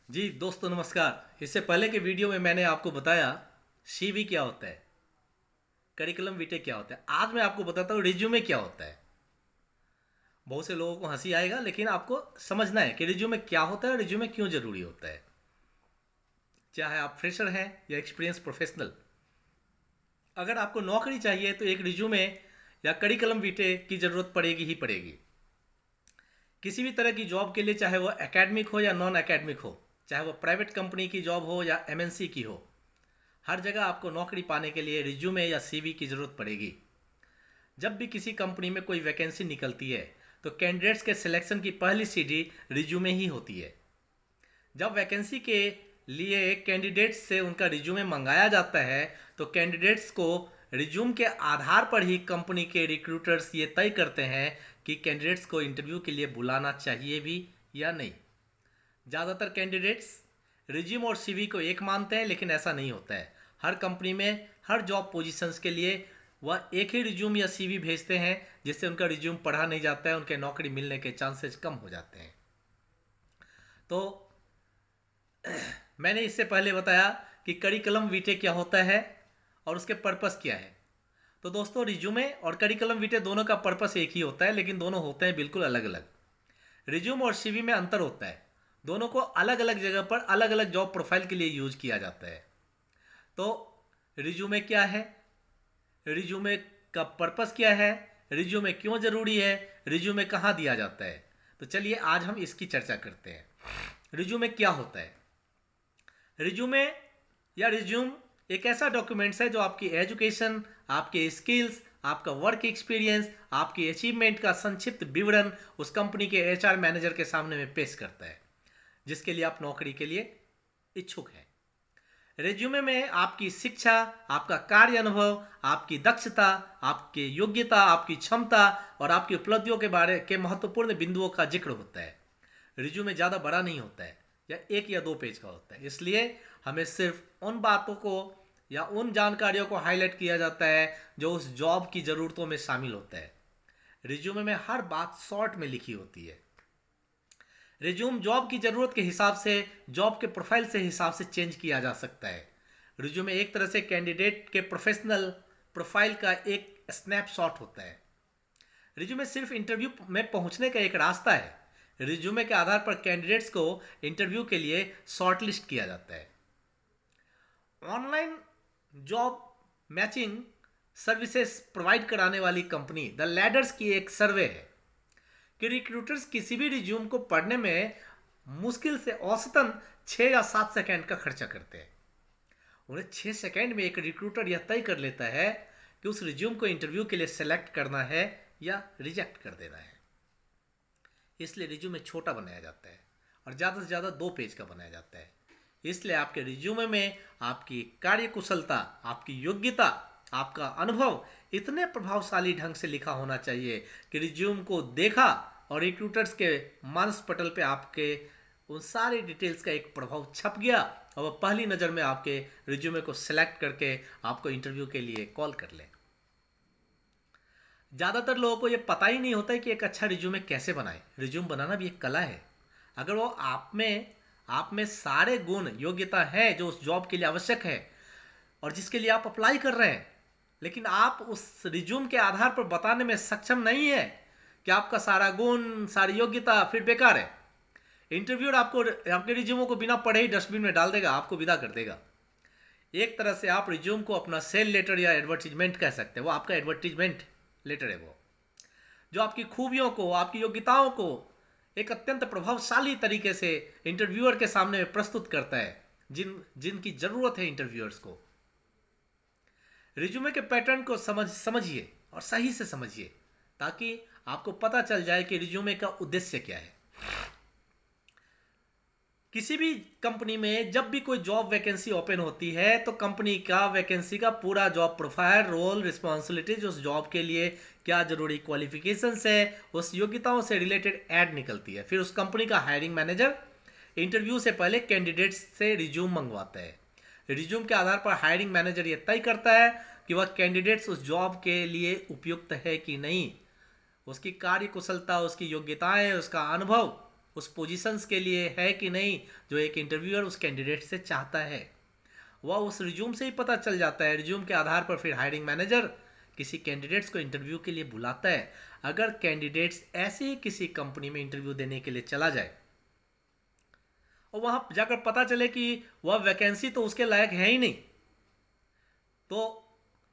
जी दोस्तों नमस्कार। इससे पहले के वीडियो में मैंने आपको बताया सीवी क्या होता है, करिकुलम विटे क्या होता है। आज मैं आपको बताता हूँ रिज्यूमे क्या होता है। बहुत से लोगों को हंसी आएगा लेकिन आपको समझना है कि रिज्यूमे क्या होता है और रिज्यूमे क्यों जरूरी होता है, चाहे आप फ्रेशर हैं या एक्सपीरियंस प्रोफेशनल। अगर आपको नौकरी चाहिए तो एक रिज्यूमे या करिकुलम विटे की ज़रूरत पड़ेगी ही पड़ेगी। किसी भी तरह की जॉब के लिए, चाहे वो एकेडमिक हो या नॉन एकेडमिक हो, चाहे वो प्राइवेट कंपनी की जॉब हो या एमएनसी की हो, हर जगह आपको नौकरी पाने के लिए रिज्यूमे या सीवी की ज़रूरत पड़ेगी। जब भी किसी कंपनी में कोई वैकेंसी निकलती है तो कैंडिडेट्स के सिलेक्शन की पहली सीढ़ी रिज्यूमे ही होती है। जब वैकेंसी के लिए कैंडिडेट्स से उनका रिज्यूमे मंगाया जाता है तो कैंडिडेट्स को रिज्यूम के आधार पर ही कंपनी के रिक्रूटर्स ये तय करते हैं कि कैंडिडेट्स को इंटरव्यू के लिए बुलाना चाहिए भी या नहीं। ज़्यादातर कैंडिडेट्स रिज्यूम और सीवी को एक मानते हैं, लेकिन ऐसा नहीं होता है। हर कंपनी में हर जॉब पोजीशंस के लिए वह एक ही रिज्यूम या सीवी भेजते हैं, जिससे उनका रिज्यूम पढ़ा नहीं जाता है, उनके नौकरी मिलने के चांसेस कम हो जाते हैं। तो मैंने इससे पहले बताया कि करिकुलम वीटे क्या होता है और उसके पर्पस क्या है। तो दोस्तों, रिज्यूमे और करिकुलम वीटे दोनों का पर्पस एक ही होता है, लेकिन दोनों होते हैं बिल्कुल अलग अलग। रिज्यूम और सीवी में अंतर होता है। दोनों को अलग अलग जगह पर अलग अलग जॉब प्रोफाइल के लिए यूज किया जाता है। तो रिज्यूमे क्या है, रिज्यूमे का पर्पस क्या है, रिज्यूमे क्यों ज़रूरी है, रिज्यूमे कहाँ दिया जाता है, तो चलिए आज हम इसकी चर्चा करते हैं। रिज्यूमे क्या होता है। रिज्यूमे या रिज्यूम एक ऐसा डॉक्यूमेंट्स है जो आपकी एजुकेशन, आपके स्किल्स, आपका वर्क एक्सपीरियंस, आपकी अचीवमेंट का संक्षिप्त विवरण उस कंपनी के एचआर मैनेजर के सामने में पेश करता है जिसके लिए आप नौकरी के लिए इच्छुक हैं। रिज्यूमे में आपकी शिक्षा, आपका कार्य अनुभव, आपकी दक्षता, आपकी योग्यता, आपकी क्षमता और आपकी उपलब्धियों के बारे के महत्वपूर्ण बिंदुओं का जिक्र होता है। रिज्यूमे ज़्यादा बड़ा नहीं होता है, या एक या दो पेज का होता है, इसलिए हमें सिर्फ उन बातों को या उन जानकारियों को हाईलाइट किया जाता है जो उस जॉब की ज़रूरतों में शामिल होता है। रिज्यूमे में हर बात शॉर्ट में लिखी होती है। रिज्यूम जॉब की ज़रूरत के हिसाब से, जॉब के प्रोफाइल से हिसाब से चेंज किया जा सकता है। रिज्यूमे एक तरह से कैंडिडेट के प्रोफेशनल प्रोफाइल का एक स्नैपशॉट होता है। रिज्यूमे सिर्फ इंटरव्यू में पहुंचने का एक रास्ता है। रिज्यूमे के आधार पर कैंडिडेट्स को इंटरव्यू के लिए शॉर्टलिस्ट किया जाता है। Online job matching services provide कराने वाली कंपनी द लैडर्स की एक सर्वे है कि रिक्रूटर्स किसी भी रिज्यूम को पढ़ने में मुश्किल से औसतन 6 या 7 सेकंड का खर्चा करते हैं। उन्हें 6 सेकंड में एक रिक्रूटर यह तय कर लेता है कि उस रिज्यूम को इंटरव्यू के लिए सेलेक्ट करना है या रिजेक्ट कर देना है। इसलिए रिज्यूमे छोटा बनाया जाता है और ज़्यादा से ज़्यादा 2 पेज का बनाया जाता है। इसलिए आपके रिज्यूमे में आपकी कार्य कुशलता, आपकी योग्यता, आपका अनुभव इतने प्रभावशाली ढंग से लिखा होना चाहिए कि रिज्यूम को देखा और रिक्रूटर्स के मानस पटल पे आपके उन सारी डिटेल्स का एक प्रभाव छप गया और वह पहली नज़र में आपके रिज्यूमे को सिलेक्ट करके आपको इंटरव्यू के लिए कॉल कर ले। ज़्यादातर लोगों को ये पता ही नहीं होता है कि एक अच्छा रिज्यूमे कैसे बनाए। रिज्यूम बनाना भी एक कला है। अगर वो आप में सारे गुण, योग्यता है जो उस जॉब के लिए आवश्यक है और जिसके लिए आप अप्लाई कर रहे हैं, लेकिन आप उस रिज्यूम के आधार पर बताने में सक्षम नहीं है कि आपका सारा गुण, सारी योग्यता, फिर बेकार है। इंटरव्यूअर आपको आपके रिज्यूमों को बिना पढ़े ही डस्टबिन में डाल देगा, आपको विदा कर देगा। एक तरह से आप रिज्यूम को अपना सेल लेटर या एडवर्टीजमेंट कह सकते हैं। वो आपका एडवर्टीजमेंट लेटर है, वो जो आपकी खूबियों को, आपकी योग्यताओं को एक अत्यंत प्रभावशाली तरीके से इंटरव्यूअर के सामने प्रस्तुत करता है, जिनकी जरूरत है इंटरव्यूअर्स को। रिज्यूमे के पैटर्न को समझिए और सही से समझिए ताकि आपको पता चल जाए कि रिज्यूमे का उद्देश्य क्या है। किसी भी कंपनी में जब भी कोई जॉब वैकेंसी ओपन होती है तो कंपनी का वैकेंसी का पूरा जॉब प्रोफाइल, रोल, रिस्पॉन्सिबिलिटीज, उस जॉब के लिए क्या जरूरी क्वालिफिकेशंस है, उस योग्यताओं से रिलेटेड ऐड निकलती है। फिर उस कंपनी का हायरिंग मैनेजर इंटरव्यू से पहले कैंडिडेट्स से रिज्यूम मंगवाता है। रिज्यूम के आधार पर हायरिंग मैनेजर यह तय करता है कि वह कैंडिडेट्स उस जॉब के लिए उपयुक्त है कि नहीं। उसकी कार्य कुशलता, उसकी योग्यताएं, उसका अनुभव उस पोजीशंस के लिए है कि नहीं जो एक इंटरव्यूअर उस कैंडिडेट से चाहता है। वह उस रिज्यूम से ही पता चल जाता है। रिज्यूम के आधार पर फिर हायरिंग मैनेजर किसी कैंडिडेट्स को इंटरव्यू के लिए बुलाता है। अगर कैंडिडेट्स ऐसे ही किसी कंपनी में इंटरव्यू देने के लिए चला जाए और वहां जाकर पता चले कि वह वैकेंसी तो उसके लायक है ही नहीं, तो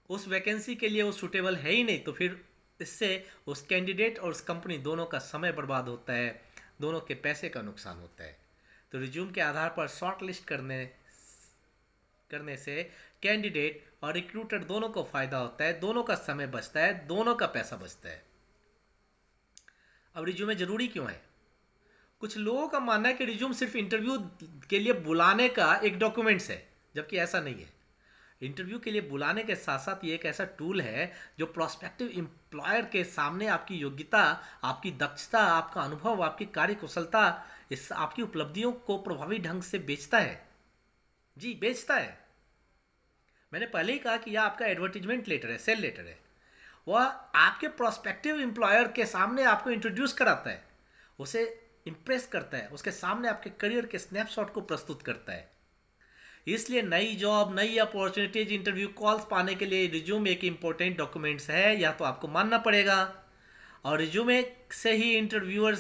उस वैकेंसी के लिए वो सूटेबल है ही नहीं, तो फिर इससे उस कैंडिडेट और उस कंपनी दोनों का समय बर्बाद होता है, दोनों के पैसे का नुकसान होता है। तो रिज्यूम के आधार पर शॉर्ट लिस्ट करने से कैंडिडेट और रिक्रूटर दोनों को फायदा होता है, दोनों का समय बचता है, दोनों का पैसा बचता है। अब रिज्यूमे जरूरी क्यों है? कुछ लोगों का मानना है कि रिज्यूम सिर्फ इंटरव्यू के लिए बुलाने का एक डॉक्यूमेंट्स है, जबकि ऐसा नहीं है। इंटरव्यू के लिए बुलाने के साथ साथ ये एक ऐसा टूल है जो प्रोस्पेक्टिव एम्प्लॉयर के सामने आपकी योग्यता, आपकी दक्षता, आपका अनुभव, आपकी कार्यकुशलता, इस आपकी उपलब्धियों को प्रभावी ढंग से बेचता है। जी, बेचता है। मैंने पहले ही कहा कि यह आपका एडवर्टीजमेंट लेटर है, सेल लेटर है। वह आपके प्रोस्पेक्टिव एम्प्लॉयर के सामने आपको इंट्रोड्यूस कराता है, उसे इंप्रेस करता है, उसके सामने आपके करियर के स्नैपशॉट को प्रस्तुत करता है। इसलिए नई जॉब, नई अपॉर्चुनिटीज, इंटरव्यू कॉल्स पाने के लिए रिज्यूम एक इंपॉर्टेंट डॉक्यूमेंट्स है, यह तो आपको मानना पड़ेगा। और रिज्यूमे से ही इंटरव्यूअर्स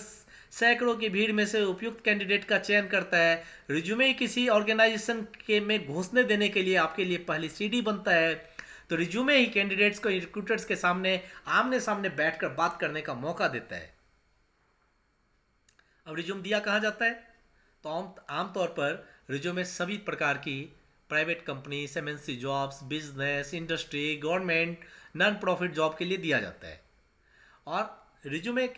सैकड़ों की भीड़ में से उपयुक्त कैंडिडेट का चयन करता है। रिज्यूमे किसी ऑर्गेनाइजेशन के में घुसने देने के लिए आपके लिए पहली सीढ़ी बनता है। तो रिज्यूमे ही कैंडिडेट्स को रिक्रूटर्स के सामने आमने सामने बैठकर बात करने का मौका देता है। अब रिज्यूम दिया कहाँ जाता है? तो आमतौर पर रिज्यूमे सभी प्रकार की private company, MNC jobs, business, industry, government, non profit job के लिए दिया जाता है। और रिज्यूमे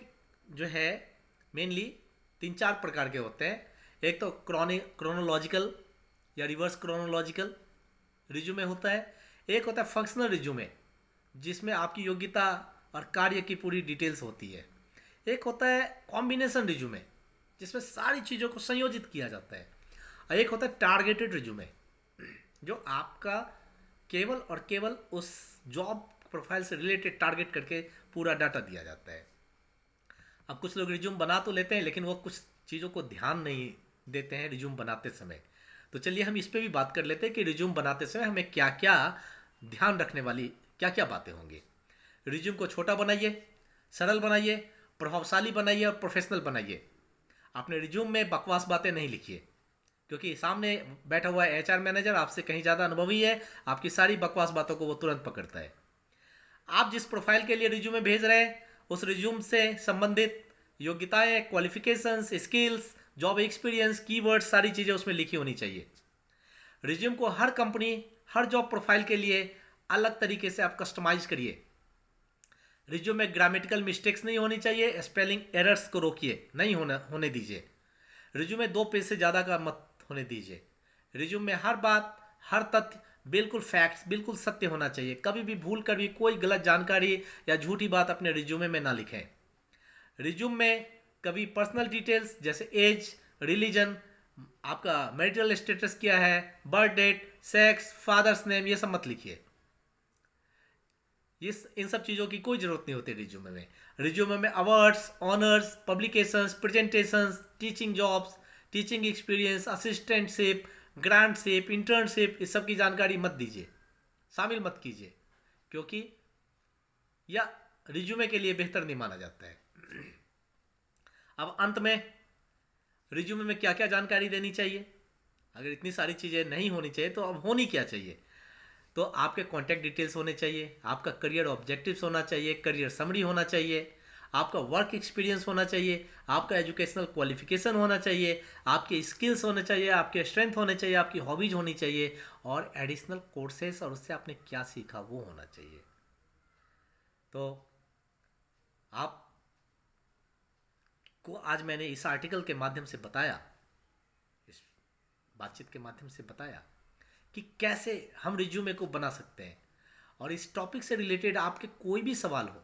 जो है मेनली 3-4 प्रकार के होते हैं। एक तो क्रोनोलॉजिकल या रिवर्स क्रोनोलॉजिकल रिज्यूमे होता है। एक होता है फंक्शनल रिज्यूमे, जिसमें आपकी योग्यता और कार्य की पूरी डिटेल्स होती है। एक होता है कॉम्बिनेशन रिज्यूमे, जिसमें सारी चीज़ों को संयोजित किया जाता है। और एक होता है टारगेटेड रिज्यूमे, जो आपका केवल और केवल उस जॉब प्रोफाइल से रिलेटेड टारगेट करके पूरा डाटा दिया जाता है। अब कुछ लोग रिज्यूम बना तो लेते हैं, लेकिन वो कुछ चीज़ों को ध्यान नहीं देते हैं रिज्यूम बनाते समय। तो चलिए हम इस पर भी बात कर लेते हैं कि रिज्यूम बनाते समय हमें क्या क्या ध्यान रखने वाली क्या क्या बातें होंगी। रिज्यूम को छोटा बनाइए, सरल बनाइए, प्रभावशाली बनाइए और प्रोफेशनल बनाइए। अपने रिज्यूम में बकवास बातें नहीं लिखिए, क्योंकि सामने बैठा हुआ है एचआर मैनेजर, आपसे कहीं ज़्यादा अनुभवी है, आपकी सारी बकवास बातों को वो तुरंत पकड़ता है। आप जिस प्रोफाइल के लिए रिज्यूमे भेज रहे हैं, उस रिज्यूम से संबंधित योग्यताएं, qualifications, skills, job experience, keywords, सारी चीज़ें उसमें लिखी होनी चाहिए। रिज्यूम को हर कंपनी, हर जॉब प्रोफाइल के लिए अलग तरीके से आप कस्टमाइज करिए। रिज्यूम में ग्रामेटिकल मिस्टेक्स नहीं होनी चाहिए, स्पेलिंग एरर्स को रोकिए, नहीं होने दीजिए। रिज्यूम में 2 पेज से ज़्यादा का मत होने दीजिए। रिज्यूम में हर बात, हर तथ्य बिल्कुल फैक्ट्स, बिल्कुल सत्य होना चाहिए। कभी भी भूल कर भी कोई गलत जानकारी या झूठी बात अपने रिज्यूमे में ना लिखें। रिज्यूम में कभी पर्सनल डिटेल्स जैसे एज, रिलीजन, आपका मैरिटल स्टेटस क्या है, birth date, sex, father's name, ये सब मत लिखिए। इन सब चीज़ों की कोई ज़रूरत नहीं होती रिज्यूमे में। रिज्यूमे में awards, honours, publications, presentations, teaching jobs, teaching experience, assistantship, grantship, internship, इस सब की जानकारी मत दीजिए, शामिल मत कीजिए, क्योंकि यह रिज्यूमे के लिए बेहतर नहीं माना जाता है। अब अंत में रिज्यूमे में क्या क्या जानकारी देनी चाहिए? अगर इतनी सारी चीज़ें नहीं होनी चाहिए तो अब होनी क्या चाहिए? तो आपके कॉन्टैक्ट डिटेल्स होने चाहिए, आपका करियर ऑब्जेक्टिव्स होना चाहिए, करियर समरी होना चाहिए, आपका वर्क एक्सपीरियंस होना चाहिए, आपका एजुकेशनल क्वालिफिकेशन होना चाहिए, आपके स्किल्स होने चाहिए, आपके स्ट्रेंथ होने चाहिए, आपकी हॉबीज होनी चाहिए, और एडिशनल कोर्सेस और उससे आपने क्या सीखा वो होना चाहिए। तो आप को आज मैंने इस आर्टिकल के माध्यम से बताया, इस बातचीत के माध्यम से बताया कि कैसे हम रिज्यूमे को बना सकते हैं। और इस टॉपिक से रिलेटेड आपके कोई भी सवाल हो,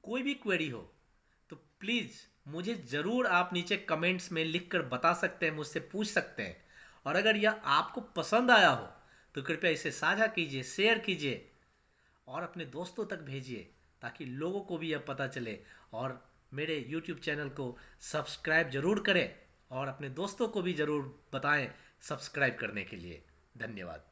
कोई भी क्वेरी हो, तो प्लीज़ मुझे ज़रूर आप नीचे कमेंट्स में लिख कर बता सकते हैं, मुझसे पूछ सकते हैं। और अगर यह आपको पसंद आया हो तो कृपया इसे साझा कीजिए, शेयर कीजिए और अपने दोस्तों तक भेजिए, ताकि लोगों को भी यह पता चले और मेरे YouTube चैनल को सब्सक्राइब ज़रूर करें और अपने दोस्तों को भी ज़रूर बताएं सब्सक्राइब करने के लिए। धन्यवाद।